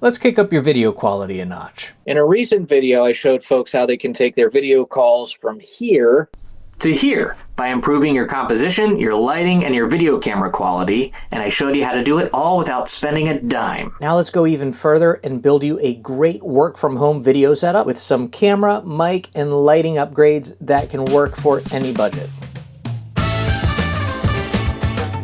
Let's kick up your video quality a notch. In a recent video, I showed folks how they can take their video calls from here to here by improving your composition, your lighting, and your video camera quality, and I showed you how to do it all without spending a dime. Now let's go even further and build you a great work-from-home video setup with some camera, mic, and lighting upgrades that can work for any budget.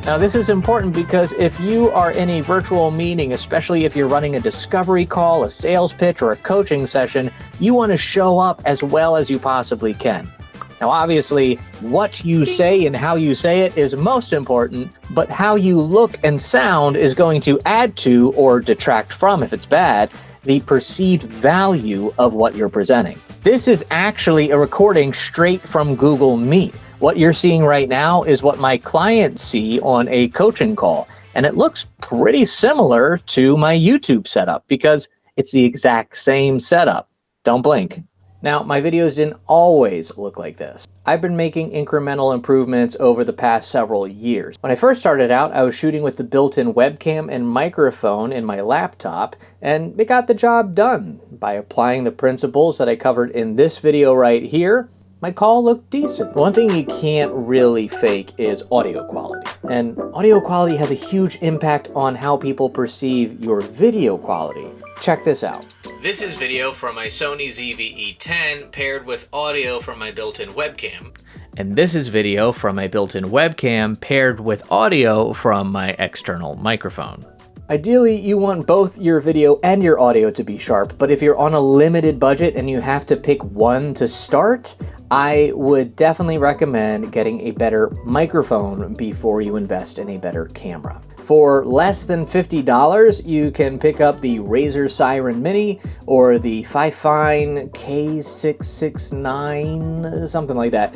Now this is important because if you are in a virtual meeting, especially if you're running a discovery call, a sales pitch, or a coaching session, you want to show up as well as you possibly can. Now obviously, what you say and how you say it is most important, but how you look and sound is going to add to or detract from, if it's bad, the perceived value of what you're presenting. This is actually a recording straight from Google Meet. What you're seeing right now is what my clients see on a coaching call, and it looks pretty similar to my YouTube setup because it's the exact same setup. Don't blink. Now, my videos didn't always look like this. I've been making incremental improvements over the past several years. When I first started out, I was shooting with the built-in webcam and microphone in my laptop, and it got the job done. By applying the principles that I covered in this video right here, my call looked decent. One thing you can't really fake is audio quality. And audio quality has a huge impact on how people perceive your video quality. Check this out. This is video from my Sony ZV-E10 paired with audio from my built-in webcam. And this is video from my built-in webcam paired with audio from my external microphone. Ideally, you want both your video and your audio to be sharp, but if you're on a limited budget and you have to pick one to start, I would definitely recommend getting a better microphone before you invest in a better camera. For less than $50, you can pick up the Razer Siren Mini or the Fifine K669, something like that.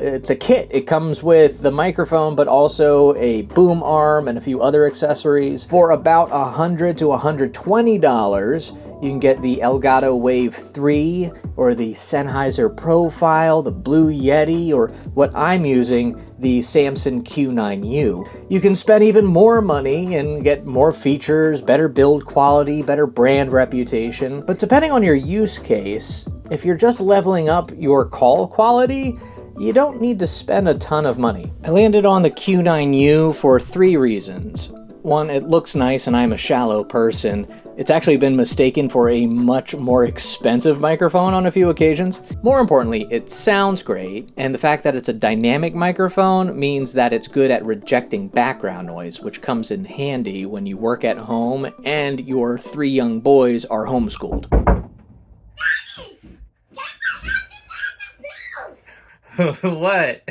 It's a kit. It comes with the microphone, but also a boom arm and a few other accessories. For about $100 to $120, you can get the Elgato Wave 3 or the Sennheiser Profile, the Blue Yeti, or what I'm using, the Samson Q9U. You can spend even more money and get more features, better build quality, better brand reputation. But depending on your use case, if you're just leveling up your call quality, you don't need to spend a ton of money. I landed on the Q9U for 3 reasons. One, it looks nice and I'm a shallow person. It's actually been mistaken for a much more expensive microphone on a few occasions. More importantly, it sounds great, and the fact that it's a dynamic microphone means that it's good at rejecting background noise, which comes in handy when you work at home and your 3 young boys are homeschooled. What?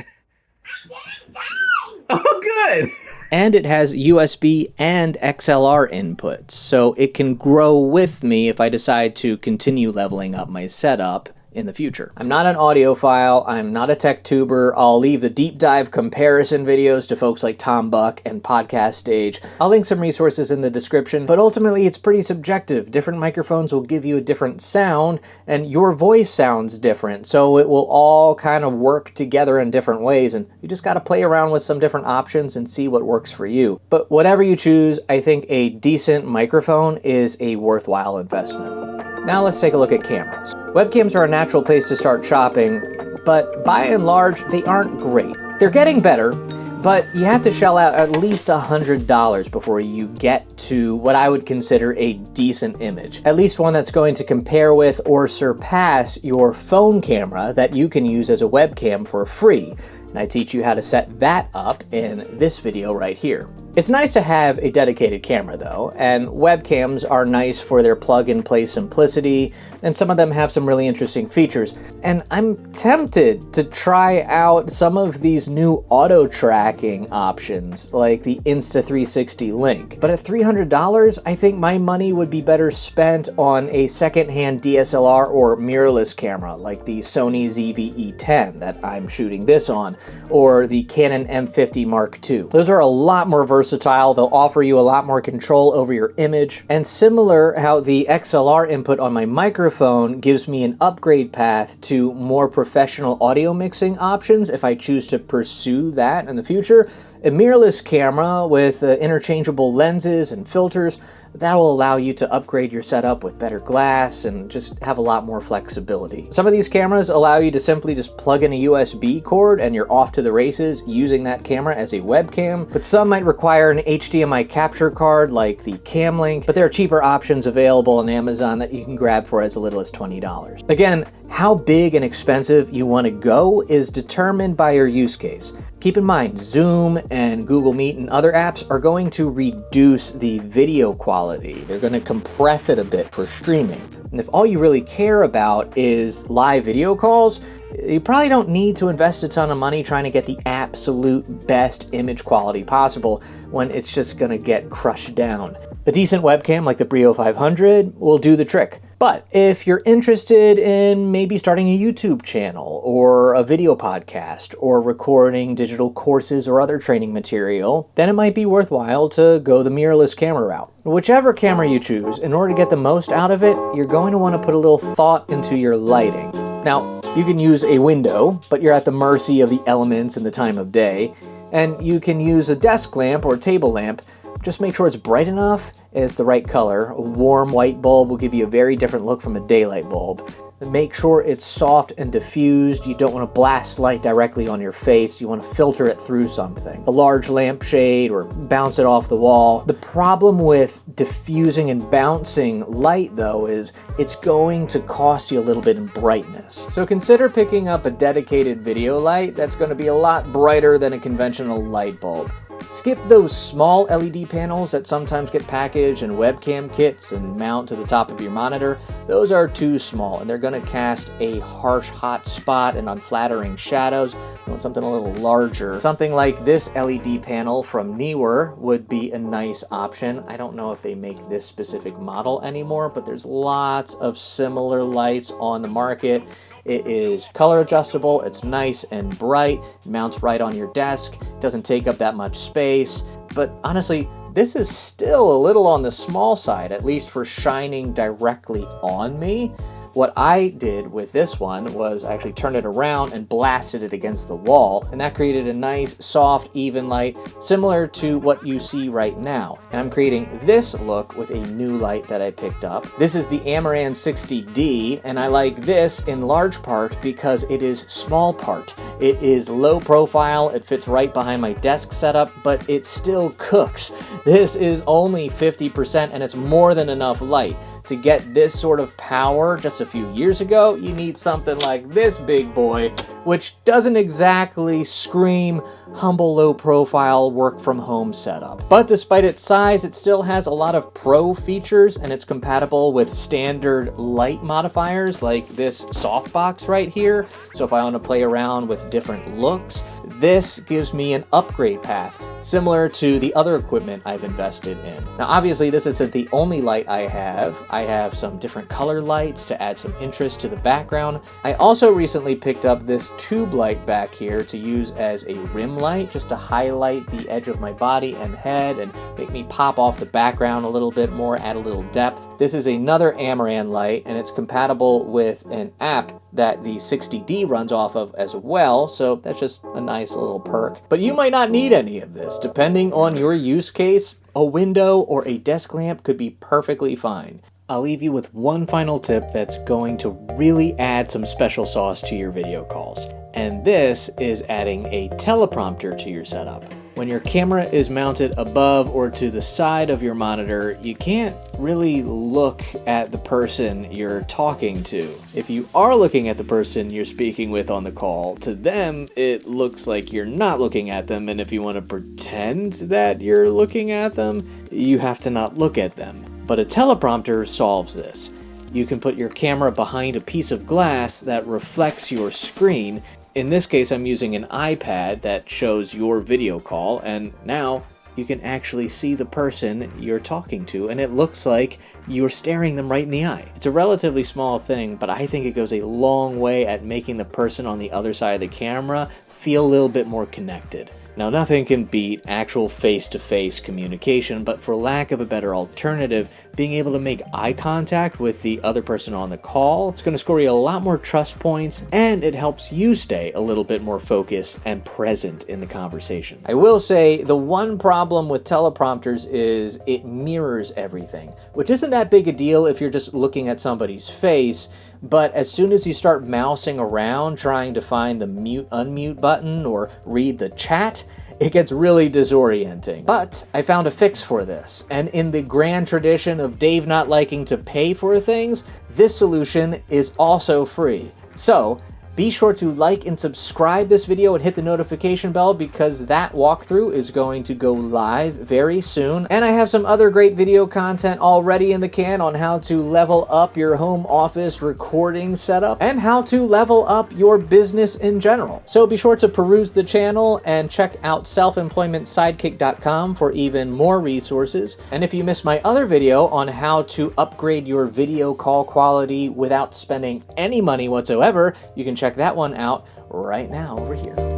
Oh, good! And it has USB and XLR inputs, so it can grow with me if I decide to continue leveling up my setup in the future. I'm not an audiophile, I'm not a tech tuber. I'll leave the deep dive comparison videos to folks like Tom Buck and Podcast Stage. I'll link some resources in the description, but ultimately it's pretty subjective. Different microphones will give you a different sound, and your voice sounds different, so it will all kind of work together in different ways, and you just gotta play around with some different options and see what works for you. But whatever you choose, I think a decent microphone is a worthwhile investment. Now let's take a look at cameras. Webcams are a natural place to start shopping, but by and large, they aren't great. They're getting better, but you have to shell out at least $100 before you get to what I would consider a decent image. At least one that's going to compare with or surpass your phone camera that you can use as a webcam for free. And I teach you how to set that up in this video right here. It's nice to have a dedicated camera though, and webcams are nice for their plug-and-play simplicity, and some of them have some really interesting features. And I'm tempted to try out some of these new auto tracking options, like the Insta360 Link. But at $300, I think my money would be better spent on a secondhand DSLR or mirrorless camera, like the Sony ZV-E10 that I'm shooting this on, or the Canon M50 Mark II. Those are a lot more versatile. They'll offer you a lot more control over your image. And similar how the XLR input on my microphone gives me an upgrade path to more professional audio mixing options if I choose to pursue that in the future, a mirrorless camera with interchangeable lenses and filters, that will allow you to upgrade your setup with better glass and just have a lot more flexibility. Some of these cameras allow you to simply just plug in a USB cord and you're off to the races using that camera as a webcam, but some might require an HDMI capture card like the Camlink, but there are cheaper options available on Amazon that you can grab for as little as $20. Again, how big and expensive you want to go is determined by your use case. Keep in mind, Zoom and Google Meet and other apps are going to reduce the video quality. They're going to compress it a bit for streaming. And if all you really care about is live video calls, you probably don't need to invest a ton of money trying to get the absolute best image quality possible when it's just going to get crushed down. A decent webcam like the Brio 500 will do the trick. But if you're interested in maybe starting a YouTube channel or a video podcast or recording digital courses or other training material, then it might be worthwhile to go the mirrorless camera route. Whichever camera you choose, in order to get the most out of it, you're going to want to put a little thought into your lighting. Now, you can use a window, but you're at the mercy of the elements and the time of day. And you can use a desk lamp or a table lamp. Just make sure it's bright enough and it's the right color. A warm white bulb will give you a very different look from a daylight bulb. And make sure it's soft and diffused. You don't want to blast light directly on your face. You want to filter it through something. A large lampshade or bounce it off the wall. The problem with diffusing and bouncing light, though, is it's going to cost you a little bit in brightness. So consider picking up a dedicated video light that's going to be a lot brighter than a conventional light bulb. Skip those small LED panels that sometimes get packaged in webcam kits and mount to the top of your monitor. Those are too small and they're going to cast a harsh hot spot and unflattering shadows. You want something a little larger. Something like this LED panel from Neewer would be a nice option. I don't know if they make this specific model anymore, but there's lots of similar lights on the market. It is color adjustable, it's nice and bright, it mounts right on your desk, doesn't take up that much space, but honestly, this is still a little on the small side, at least for shining directly on me. What I did with this one was I actually turned it around and blasted it against the wall, and that created a nice, soft, even light, similar to what you see right now. And I'm creating this look with a new light that I picked up. This is the Amaran 60D, and I like this in large part because it is small part. It is low profile, it fits right behind my desk setup, but it still cooks. This is only 50%, and it's more than enough light. To get this sort of power just a few years ago, you need something like this big boy, which doesn't exactly scream humble low profile work from home setup. But despite its size, it still has a lot of pro features and it's compatible with standard light modifiers like this softbox right here. So if I want to play around with different looks, this gives me an upgrade path similar to the other equipment I've invested in. Now obviously this isn't the only light I have. I have some different color lights to add some interest to the background. I also recently picked up this tube light back here to use as a rim light, just to highlight the edge of my body and head and make me pop off the background a little bit more, add a little depth. This is another Amaran light and it's compatible with an app that the 60D runs off of as well, so that's just a nice little perk. But you might not need any of this. Depending on your use case, a window or a desk lamp could be perfectly fine. I'll leave you with one final tip that's going to really add some special sauce to your video calls. And this is adding a teleprompter to your setup. When your camera is mounted above or to the side of your monitor, you can't really look at the person you're talking to. If you are looking at the person you're speaking with on the call, to them it looks like you're not looking at them, and if you want to pretend that you're looking at them, you have to not look at them. But a teleprompter solves this. You can put your camera behind a piece of glass that reflects your screen. In this case, I'm using an iPad that shows your video call, and now you can actually see the person you're talking to, and it looks like you're staring them right in the eye. It's a relatively small thing, but I think it goes a long way at making the person on the other side of the camera feel a little bit more connected. Now, nothing can beat actual face-to-face communication, but for lack of a better alternative, being able to make eye contact with the other person on the call, it's going to score you a lot more trust points, and it helps you stay a little bit more focused and present in the conversation. I will say the one problem with teleprompters is it mirrors everything, which isn't that big a deal if you're just looking at somebody's face, but as soon as you start mousing around trying to find the mute-unmute button or read the chat, it gets really disorienting. But I found a fix for this, and in the grand tradition of Dave not liking to pay for things, this solution is also free. So, be sure to like and subscribe this video and hit the notification bell because that walkthrough is going to go live very soon. And I have some other great video content already in the can on how to level up your home office recording setup and how to level up your business in general. So be sure to peruse the channel and check out selfemploymentsidekick.com for even more resources. And if you missed my other video on how to upgrade your video call quality without spending any money whatsoever, you can check that one out right now over here.